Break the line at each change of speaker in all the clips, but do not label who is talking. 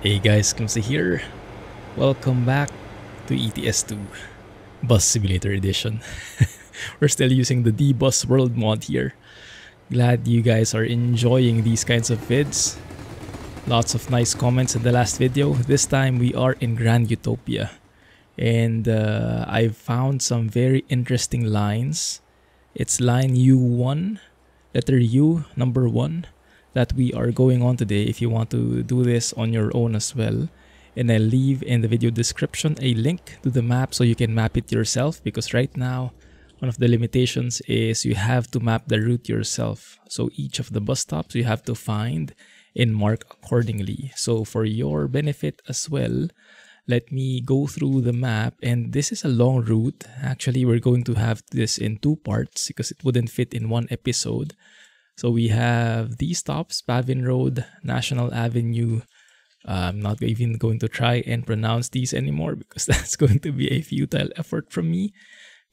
Hey guys, Clumsy here. Welcome back to ETS2 Bus Simulator Edition. We're still using the D-Bus World mod here. Glad you guys are enjoying these kinds of vids. Lots of nice comments in the last video. This time we are in Grand Utopia. And I've found some very interesting lines. It's line U1, letter U, number 1. That we are going on today if you want to do this on your own as well. And I'll leave in the video description a link to the map so you can map it yourself, because right now one of the limitations is you have to map the route yourself. So each of the bus stops you have to find and mark accordingly. So for your benefit as well, let me go through the map. And this is a long route. Actually, we're going to have this in 2 parts because it wouldn't fit in one episode. So we have these stops: Pavin Road, National Avenue. I'm not even going to try and pronounce these anymore because that's going to be a futile effort from me.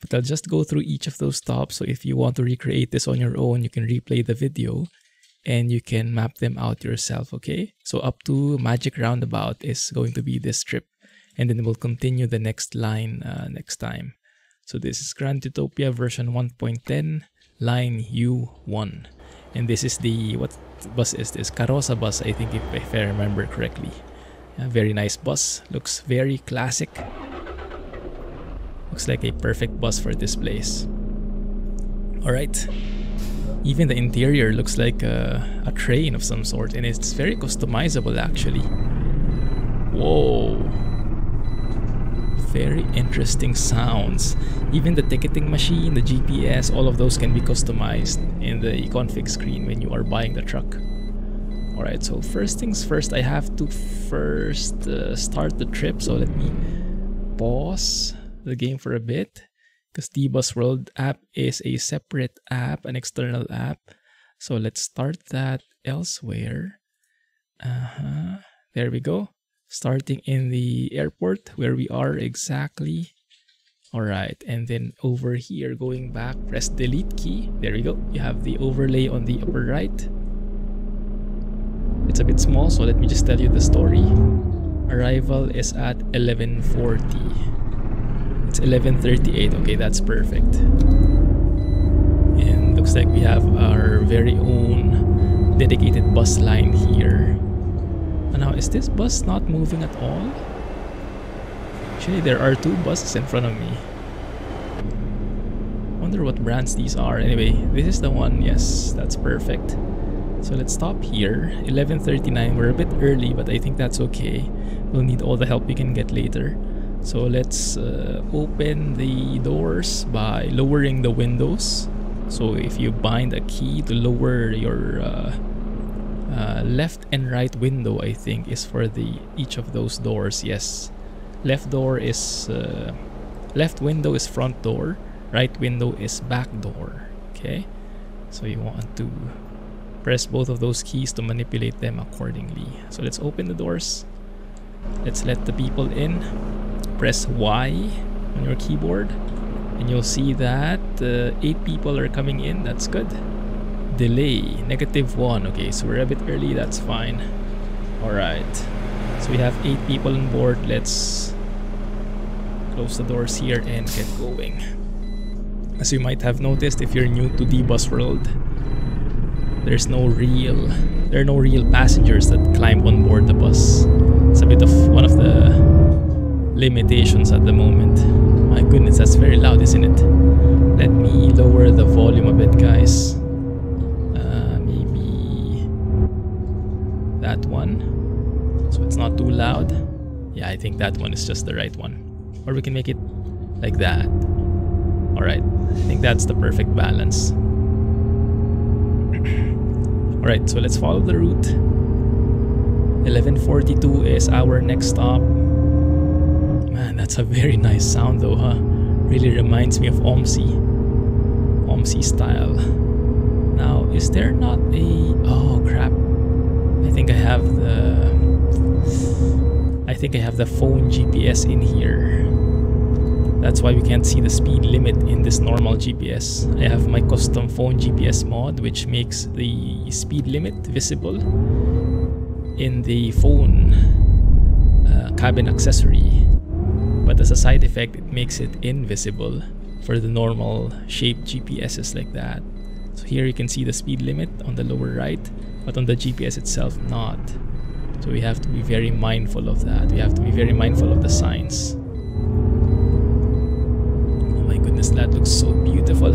But I'll just go through each of those stops. So if you want to recreate this on your own, you can replay the video and you can map them out yourself, okay? So up to Magic Roundabout is going to be this trip. And then we'll continue the next line next time. So this is Grand Utopia version 1.10, line U1. And this is the, what bus is this? Karosa bus, I think, if I remember correctly. Very nice bus. Looks very classic. Looks like a perfect bus for this place. Alright. Even the interior looks like a train of some sort. And it's very customizable, actually. Whoa. Very interesting sounds. Even the ticketing machine, the GPS, all of those can be customized in the config screen when you are buying the truck. Alright, so first things first, I have to first start the trip. So let me pause the game for a bit, because D-Bus World app is a separate app, an external app. So let's start that elsewhere. There we go. Starting in the airport where we are exactly. Alright, and then over here, going back, press delete key. There we go. You have the overlay on the upper right. It's a bit small, so let me just tell you the story. Arrival is at 11:40. It's 11:38. Okay, that's perfect. And looks like we have our very own dedicated bus line here. Now, is this bus not moving at all? Actually, there are 2 buses in front of me. Wonder what brands these are. Anyway, this is the one. Yes, that's perfect. So let's stop here. 11:39. We're a bit early, but I think that's okay. We'll need all the help we can get later. So let's open the doors by lowering the windows. So if you bind a key to lower your left and right window, I think, is for each of those doors. Yes, left window is front door, right window is back door. Okay, so you want to press both of those keys to manipulate them accordingly. So let's open the doors. Let's let the people in. Press Y on your keyboard and you'll see that 8 people are coming in. That's good. Delay -1. Okay, so we're a bit early. That's fine. Alright, so we have 8 people on board. Let's close the doors here and get going. As you might have noticed if you're new to D-Bus World, there are no real passengers that climb on board the bus. It's a bit of one of the limitations at the moment. My goodness, that's very loud, isn't it? Let me lower the volume a bit, guys. That one, so it's not too loud. Yeah, I think that one is just the right one, or we can make it like that. All right, I think that's the perfect balance. All right, so let's follow the route. 11:42 is our next stop. Man, that's a very nice sound though, huh? Really reminds me of OMSI style. Now, is there not a, oh crap, I think I have the phone GPS in here. That's why we can't see the speed limit in this normal GPS. I have my custom phone GPS mod, which makes the speed limit visible in the phone cabin accessory, but as a side effect it makes it invisible for the normal shaped GPSs like that. So here you can see the speed limit on the lower right, but on the GPS itself not. So we have to be very mindful of that. We have to be very mindful of the signs. Oh my goodness, that looks so beautiful.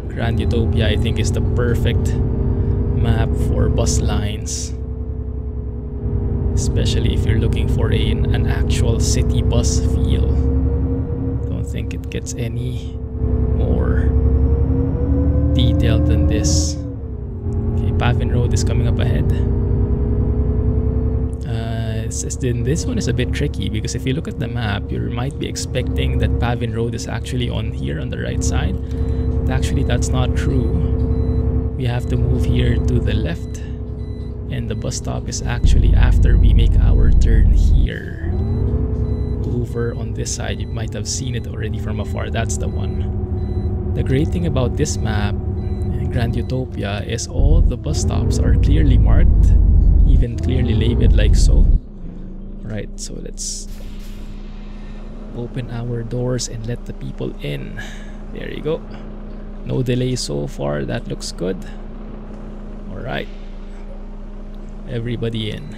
Grand Utopia, I think, is the perfect map for bus lines, especially if you're looking for an actual city bus feel. Don't think it gets any more detailed than this. Okay, Pavin Road is coming up ahead. This one is a bit tricky because if you look at the map, you might be expecting that Pavin Road is actually on here on the right side. But actually, that's not true. We have to move here to the left, and the bus stop is actually after we make our turn here. Over on this side, you might have seen it already from afar. That's the one. The great thing about this map, Grand Utopia, is all the bus stops are clearly marked, even clearly labeled like so. Right, so let's open our doors and let the people in. There you go. No delay so far. That looks good. Alright. Everybody in.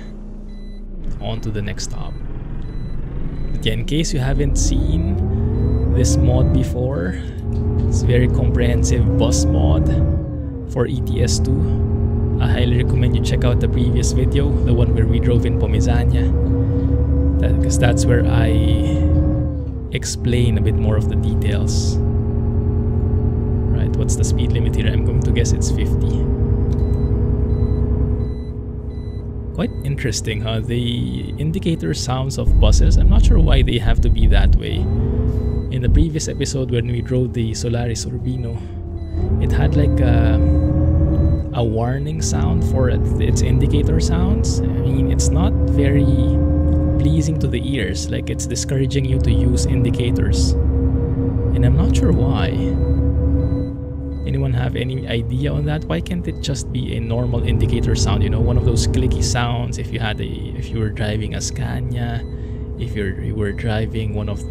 On to the next stop. Again, in case you haven't seen this mod before, it's a very comprehensive bus mod for ETS2. I highly recommend you check out the previous video, the one where we drove in Pomezania, because that's where I explain a bit more of the details. Right, what's the speed limit here? I'm going to guess it's 50. Quite interesting, huh? The indicator sounds of buses, I'm not sure why they have to be that way. In the previous episode when we drove the Solaris Urbino, it had like a warning sound for its indicator sounds. I mean, it's not very pleasing to the ears, like it's discouraging you to use indicators, and I'm not sure why. Anyone have any idea on that? Why can't it just be a normal indicator sound, you know, one of those clicky sounds if you were driving a Scania, if you were driving one of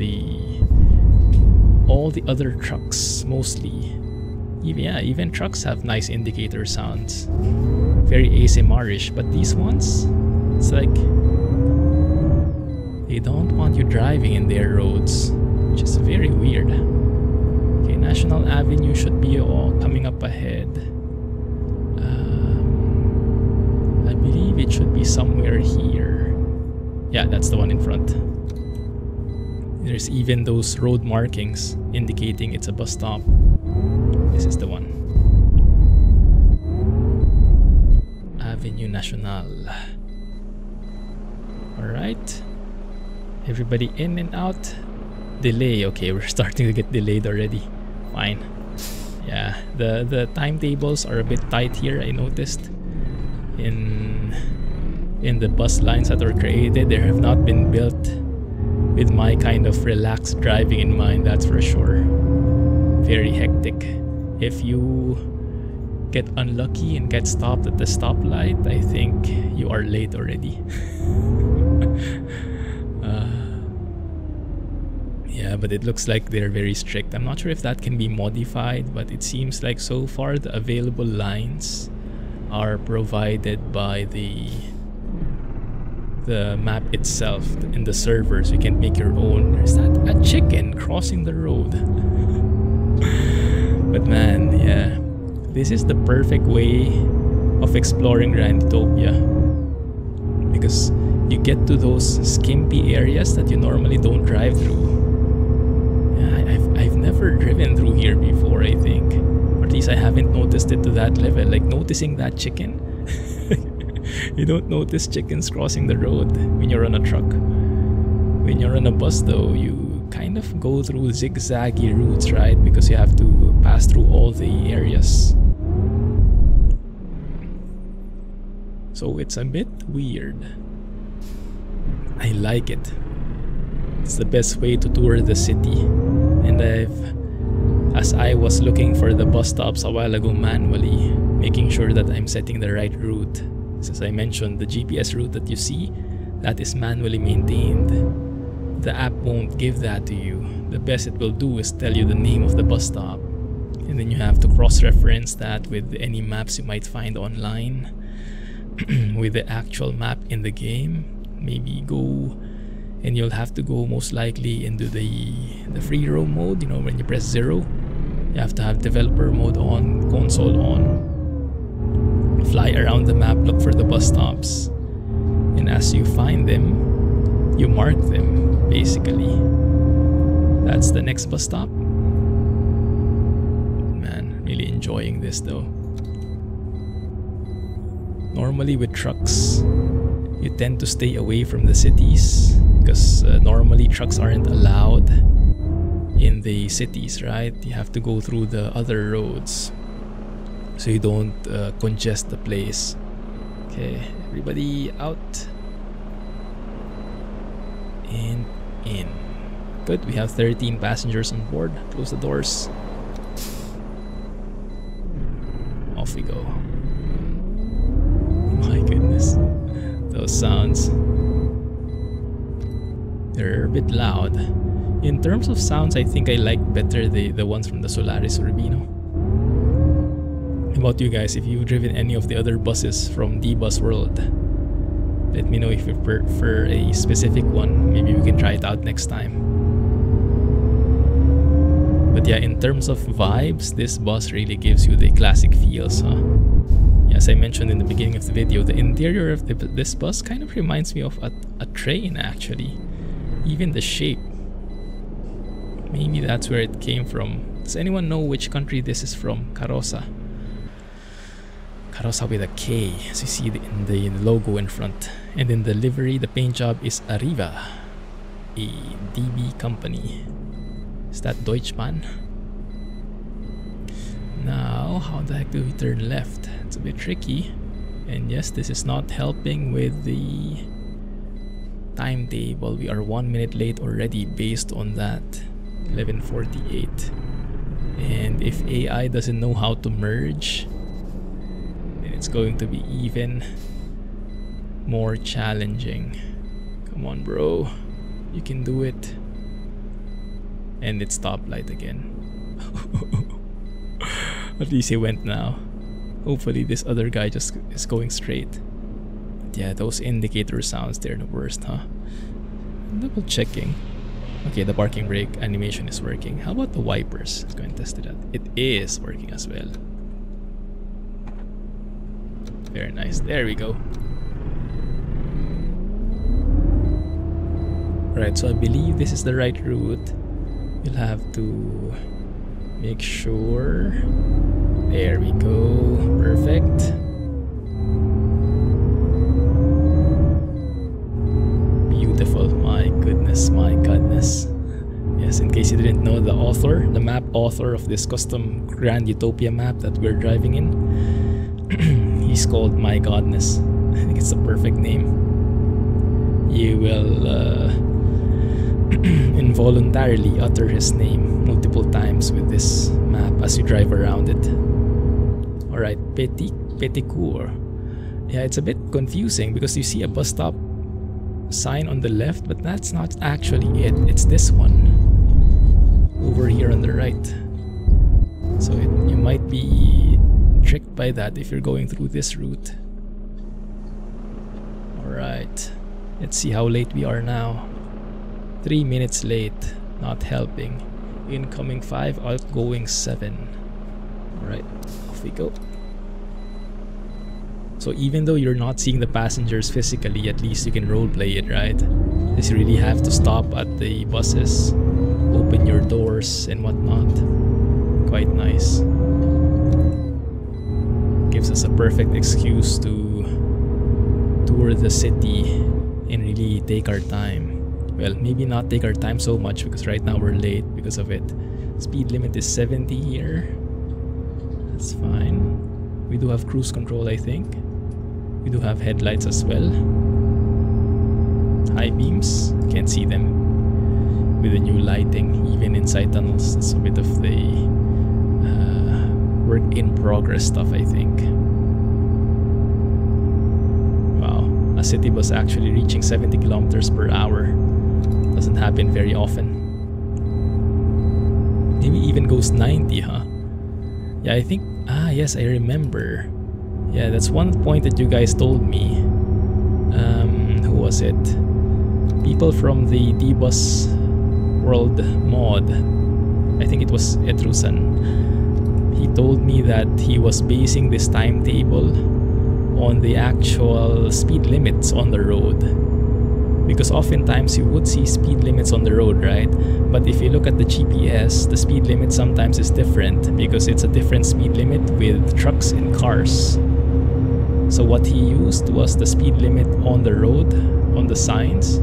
all the other trucks mostly. Even trucks have nice indicator sounds, very ASMR-ish, but these ones, it's like they don't want you driving in their roads, which is very weird. Okay, National Avenue should be all coming up ahead. I believe it should be somewhere here. Yeah, that's the one in front. There's even those road markings indicating it's a bus stop. This is the one. Avenue Nacional. Alright. Everybody in and out. Delay. Okay, we're starting to get delayed already. Fine. Yeah, the timetables are a bit tight here, I noticed. In the bus lines that were created, they have not been built with my kind of relaxed driving in mind, that's for sure. Very hectic. If you get unlucky and get stopped at the stoplight, I think you are late already. Yeah, but it looks like they're very strict. I'm not sure if that can be modified, but it seems like so far the available lines are provided by the map itself in the servers. You can make your own. There's that a chicken crossing the road. But man, yeah, this is the perfect way of exploring Grand Utopia, because you get to those skimpy areas that you normally don't drive through. Yeah, I've never driven through here before, I think, or at least I haven't noticed it to that level. Like noticing that chicken. You don't notice chickens crossing the road when you're on a truck. When you're on a bus though, you kind of go through zigzaggy routes, right? Because you have to pass through all the areas. So it's a bit weird. I like it. It's the best way to tour the city. And as I was looking for the bus stops a while ago manually, making sure that I'm setting the right route. As I mentioned, the GPS route that you see, that is manually maintained. The app won't give that to you. The best it will do is tell you the name of the bus stop, and then you have to cross-reference that with any maps you might find online with the actual map in the game. Maybe go, and you'll have to go most likely into the free roam mode. You know, when you press 0, you have to have developer mode on, console on, fly around the map, look for the bus stops, and as you find them, you mark them, basically. That's the next bus stop. Man, really enjoying this though. Normally with trucks, you tend to stay away from the cities because normally trucks aren't allowed in the cities, right? You have to go through the other roads so you don't congest the place. Okay, everybody out and in. Good, we have 13 passengers on board. Close the doors. Off we go. My goodness, those sounds, they're a bit loud. In terms of sounds, I think I like better the ones from the Solaris Urbino. How about you guys? If you've driven any of the other buses from D-Bus World, let me know if you prefer a specific one. Maybe we can try it out next time. But yeah, in terms of vibes, this bus really gives you the classic feels, huh? As I mentioned in the beginning of the video, the interior of this bus kind of reminds me of a train, actually. Even the shape. Maybe that's where it came from. Does anyone know which country this is from? Karosa. Karosa with a K, as you see in the logo in front. And in the livery, the paint job is Arriva, a DB company. Is that Deutschmann? Now, how the heck do we turn left? It's a bit tricky. And yes, this is not helping with the timetable. We are 1 minute late already based on that. 11:48. And if AI doesn't know how to merge, then it's going to be even more challenging. Come on, bro. You can do it. And it's stoplight again. At least he went now. Hopefully this other guy just is going straight. But yeah, those indicator sounds, they're the worst, huh? Double checking. Okay, the parking brake animation is working. How about the wipers? Let's go and test it out. It is working as well. Very nice. There we go. Alright, so I believe this is the right route. You'll have to make sure. There we go. Perfect. Beautiful. My goodness, my godness. Yes, in case you didn't know, the author, the map author of this custom Grand Utopia map that we're driving in, he's called MyGodness. I think it's the perfect name. You will involuntarily utter his name multiple times with this map as you drive around it. Alright, Petit Cour. Yeah, it's a bit confusing because you see a bus stop sign on the left, but that's not actually it. It's this one over here on the right. So you might be tricked by that if you're going through this route. Alright, let's see how late we are now. 3 minutes late, not helping. Incoming 5, outgoing 7. Alright, off we go. So even though you're not seeing the passengers physically, at least you can roleplay it, right? Because you really have to stop at the buses, open your doors and whatnot. Quite nice. Gives us a perfect excuse to tour the city and really take our time. Well, maybe not take our time so much because right now we're late because of it. Speed limit is 70 here. That's fine. We do have cruise control, I think. We do have headlights as well. High beams, can't see them with the new lighting, even inside tunnels. That's a bit of the work in progress stuff, I think. Wow, a city bus actually reaching 70 kilometers per hour. Doesn't happen very often. Maybe even goes 90, huh? Yeah, I think... Ah, yes, I remember. Yeah, that's one point that you guys told me. Who was it? People from the D-Bus World mod. I think it was Etrusan. He told me that he was basing this timetable on the actual speed limits on the road. Because oftentimes you would see speed limits on the road, right? But if you look at the GPS, the speed limit sometimes is different because it's a different speed limit with trucks and cars. So what he used was the speed limit on the road, on the signs.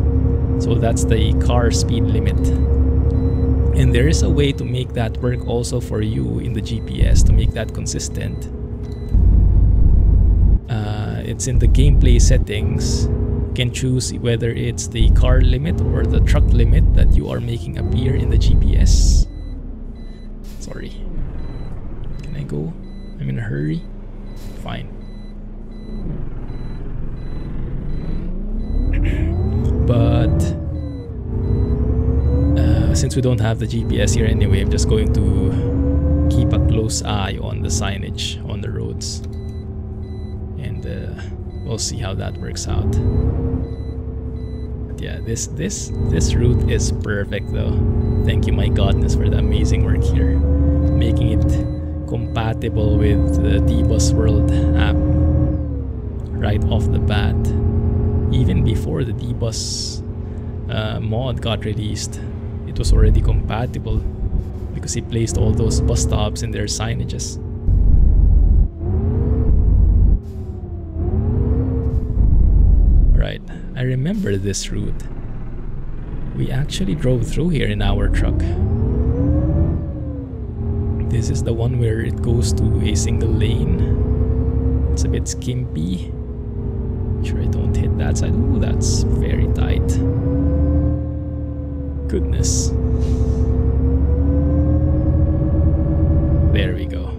So that's the car speed limit. And there is a way to make that work also for you in the GPS to make that consistent. It's in the gameplay settings. You can choose whether it's the car limit or the truck limit that you are making appear in the GPS. Sorry. Can I go? I'm in a hurry. Fine. But since we don't have the GPS here anyway, I'm just going to keep a close eye on the signage on the roads. And we'll see how that works out. But yeah, this route is perfect though. Thank you, MyGodness, for the amazing work here, making it compatible with the D-Bus World app right off the bat. Even before the D-Bus mod got released, it was already compatible because he placed all those bus stops in their signages. Right, I remember this route. We actually drove through here in our truck. This is the one where it goes to a single lane. It's a bit skimpy. Make sure I don't hit that side. Ooh, that's very tight. Goodness. There we go.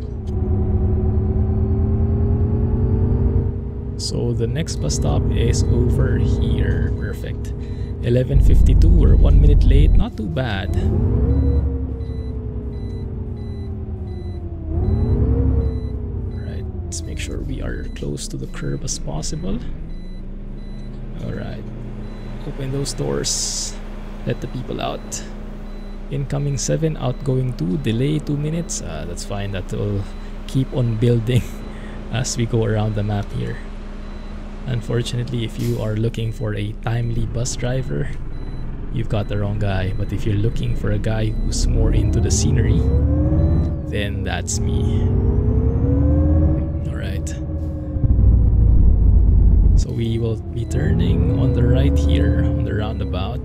So the next bus stop is over here. Perfect. 11:52. We're 1 minute late. Not too bad. Alright, let's make sure we are close to the curb as possible. Alright. Open those doors. Let the people out. Incoming 7, outgoing 2, delay 2 minutes. That's fine. That will keep on building as we go around the map here. Unfortunately, if you are looking for a timely bus driver, you've got the wrong guy. But if you're looking for a guy who's more into the scenery, then that's me. Alright. So we will be turning on the right here on the roundabout.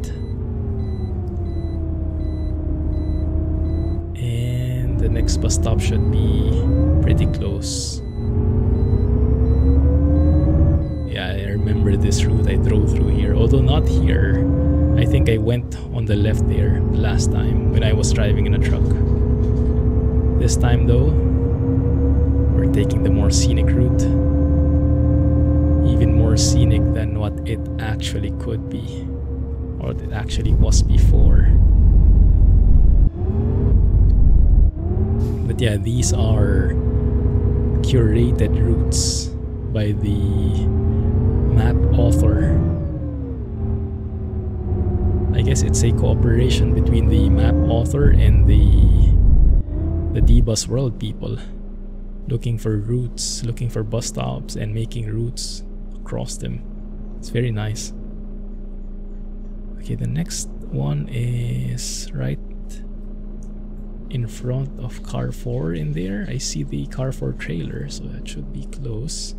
And the next bus stop should be pretty close. Yeah, I remember this route. I drove through here, although not here. I think I went on the left there the last time when I was driving in a truck. This time though, we're taking the more scenic route. Even more scenic than what it actually could be, or what it actually was before. But yeah, these are curated routes by the map author. I guess it's a cooperation between the map author and the D-Bus World people, looking for routes, looking for bus stops and making routes across them. It's very nice. Okay, the next one is right in front of car 4 in there. I see the car 4 trailer, so that should be close.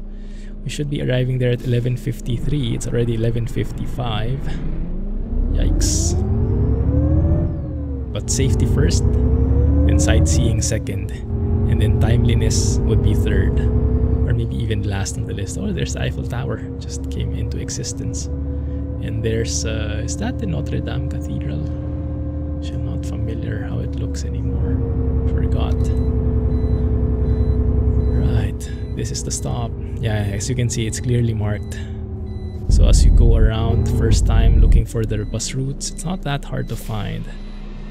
We should be arriving there at 11:53. It's already 11:55. Yikes. But safety first, then sightseeing second, and then timeliness would be third, or maybe even last on the list. Oh, there's the Eiffel Tower, just came into existence. And there's, is that the Notre Dame Cathedral? I'm not familiar how it looks anymore. Forgot. Right, this is the stop. Yeah, as you can see, it's clearly marked. So So as you go around first time looking for the bus routes, it's not that hard to find.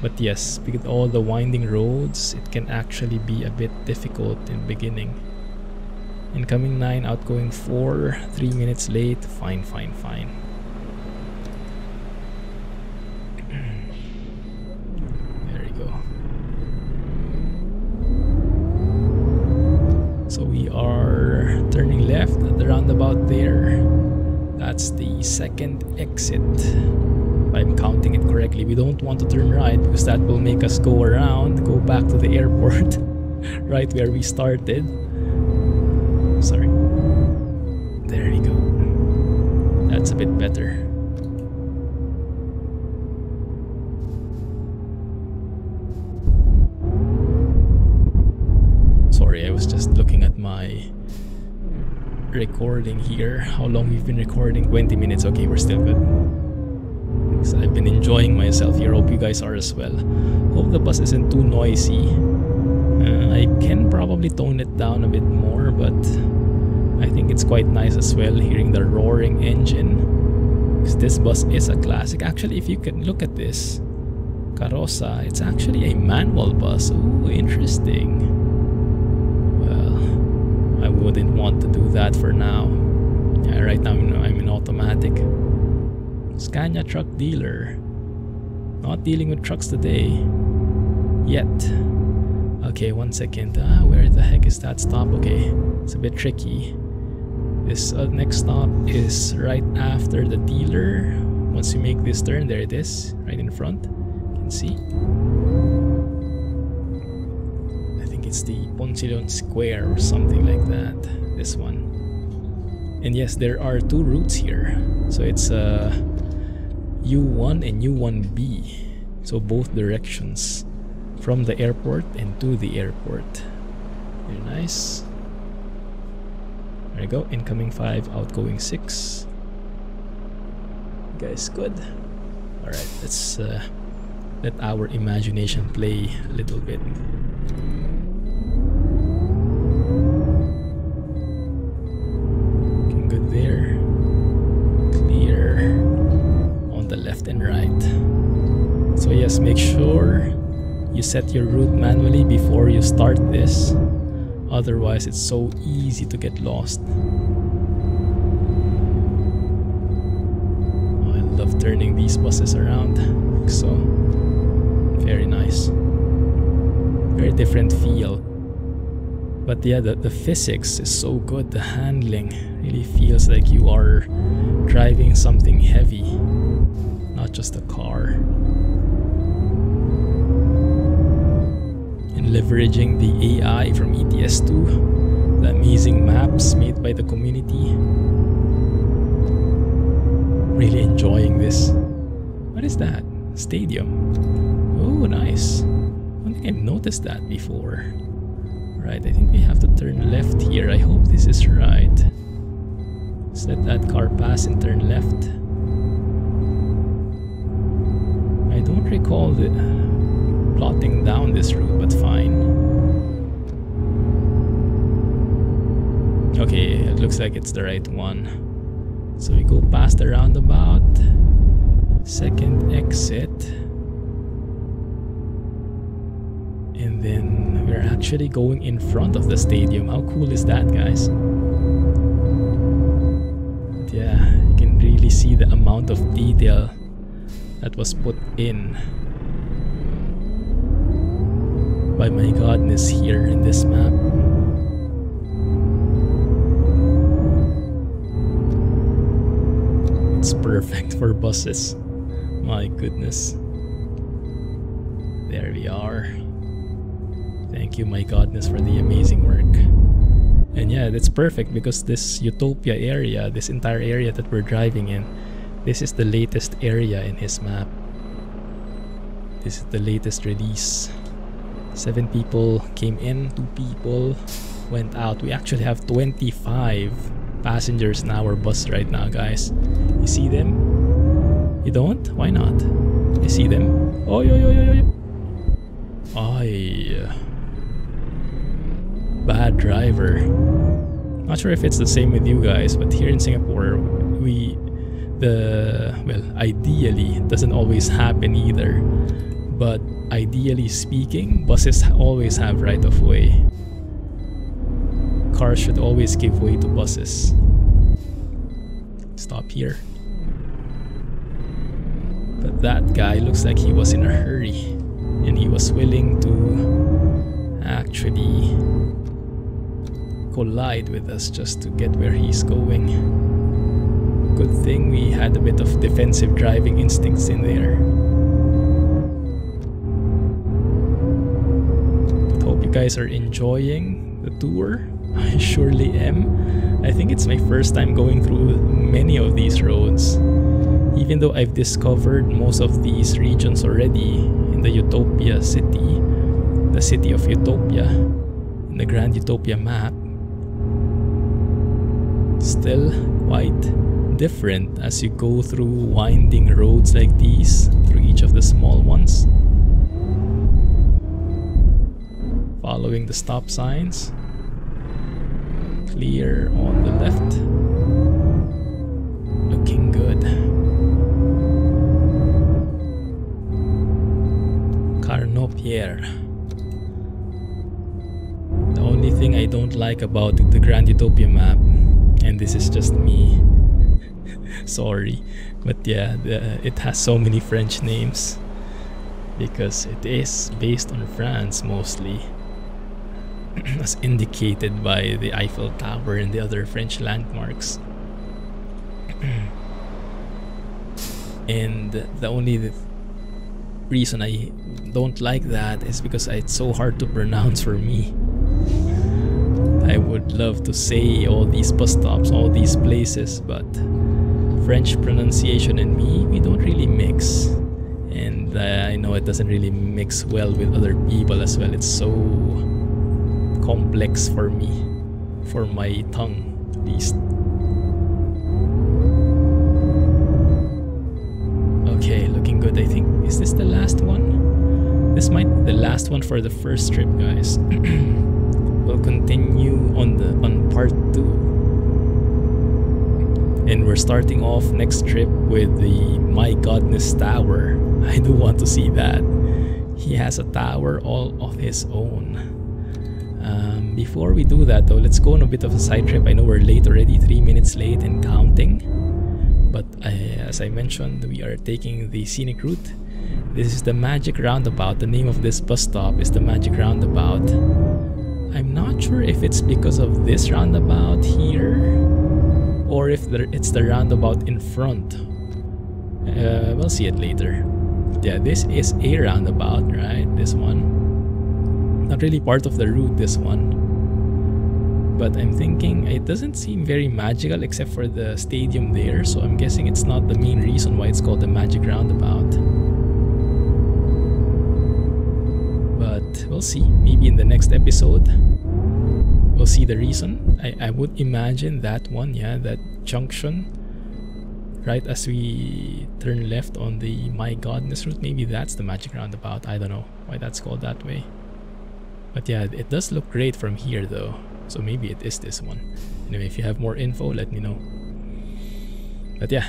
But yes, with all the winding roads, it can actually be a bit difficult in beginning. Incoming 9, outgoing 4, 3 minutes late, fine. There we go. So we are turning left at the roundabout there. That's the second exit. If I'm counting it correctly, we don't want to turn right because that will make us go around, go back to the airport, right where we started. Sorry. There we go. That's a bit better. Sorry, I was just looking at my recording here. How long we've been recording? 20 minutes. Okay, we're still good. So I've been enjoying myself here. Hope you guys are as well. Hope the bus isn't too noisy. I can probably tone it down a bit more, but I think it's quite nice as well hearing the roaring engine. Because this bus is a classic. Actually, if you can look at this Karosa, it's actually a manual bus. Ooh, interesting. Well, I wouldn't want to do that for now. Yeah, right now I'm in automatic. Scania truck dealer. Not dealing with trucks today. Yet. Okay, 1 second. Where the heck is that stop? Okay, it's a bit tricky. This next stop is right after the dealer. Once you make this turn, there it is, right in front. You can see. I think it's the Poncilon Square or something like that. This one. And yes, there are 2 routes here. So it's U1 and U1B. So both directions. From the airport and to the airport. Very nice. There we go. Incoming 5, outgoing 6. You guys good? Alright, let's let our imagination play a little bit. Looking good there. Clear on the left and right. So yes, make sure you set your route manually before you start this. Otherwise, it's so easy to get lost. Oh, I love turning these buses around. So, very nice. Very different feel. But yeah, the physics is so good. The handling really feels like you are driving something heavy, not just a car. Leveraging the AI from ETS2, the amazing maps made by the community. Really enjoying this. What is that? Stadium. Oh, nice. I don't think I've noticed that before. Right, I think we have to turn left here. I hope this is right. Let's let that car pass and turn left. I don't recall the plotting down this route, but fine. Okay, it looks like it's the right one. So we go past the roundabout. Second exit. And then we're actually going in front of the stadium. How cool is that, guys? But yeah, you can really see the amount of detail that was put in by MyGodness here in this map. It's perfect for buses. My goodness. There we are. Thank you, MyGodness, for the amazing work. And yeah, that's perfect because this Utopia area, this entire area that we're driving in, this is the latest area in his map. This is the latest release. 7 people came in, 2 people went out. We actually have 25 passengers in our bus right now, guys. You see them? You don't? Why not? You see them? Oh, yo. Ay. Bad driver. Not sure if it's the same with you guys, but here in Singapore, we Well, ideally, it doesn't always happen either, but ideally speaking, buses always have right of way. Cars should always give way to buses. Stop here. But that guy looks like he was in a hurry, and he was willing to actually collide with us just to get where he's going. Good thing we had a bit of defensive driving instincts in there. But hope you guys are enjoying the tour. I surely am. I think it's my first time going through many of these roads. Even though I've discovered most of these regions already in the Utopia city, the city of Utopia, in the Grand Utopia map, still quite different as you go through winding roads like these, through each of the small ones. Following the stop signs. Clear on the left. Looking good. Carnopier. The only thing I don't like about the Grand Utopia map, and this is just me, sorry, but yeah, it has so many French names because it is based on France mostly, as indicated by the Eiffel Tower and the other French landmarks. And the only reason I don't like that is because it's so hard to pronounce for me. I would love to say all these bus stops, all these places, but French pronunciation and me, we don't really mix. And I know it doesn't really mix well with other people as well. It's so complex for me, for my tongue at least. Okay, looking good. I think, is this the last one? This might be the last one for the first trip, guys. We'll continue on part 2. And we're starting off next trip with the MyGodness Tower. I do want to see that. He has a tower all of his own. Before we do that though, let's go on a bit of a side trip. I know we're late already, 3 minutes late and counting. But as I mentioned, we are taking the scenic route. This is the Magic Roundabout. The name of this bus stop is the Magic Roundabout. I'm not sure if it's because of this roundabout here, or if it's the roundabout in front. We'll see it later. Yeah, this is a roundabout, right? This one. Not really part of the route, this one. But I'm thinking it doesn't seem very magical except for the stadium there, so I'm guessing it's not the main reason why it's called the Magic Roundabout. But we'll see. Maybe in the next episode we'll see the reason. I would imagine that one, yeah, that junction right as we turn left on the MyGodness route. Maybe that's the Magic Roundabout. I don't know why that's called that way. But yeah, it does look great from here though. So maybe it is this one. Anyway, if you have more info, let me know. But yeah,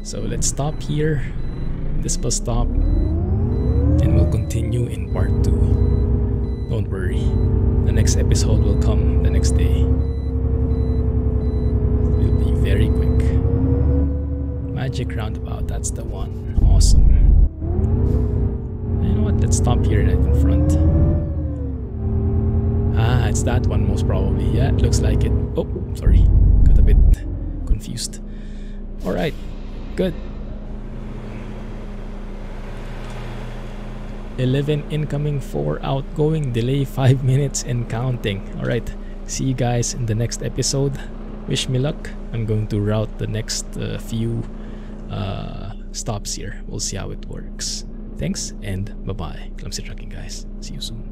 so let's stop here, this bus stop, and we'll continue in part 2. Don't worry, the next episode will come the next day. It will be very quick. Magic Roundabout, that's the one. Awesome. You know what, let's stop here right in front. Ah, it's that one most probably. Yeah, it looks like it. Oh, sorry. Got a bit confused. Alright, good. 11 incoming, 4 outgoing, delay 5 minutes and counting. Alright, see you guys in the next episode. Wish me luck. I'm going to route the next few stops here. We'll see how it works. Thanks and bye-bye. Clumsy trucking, guys. See you soon.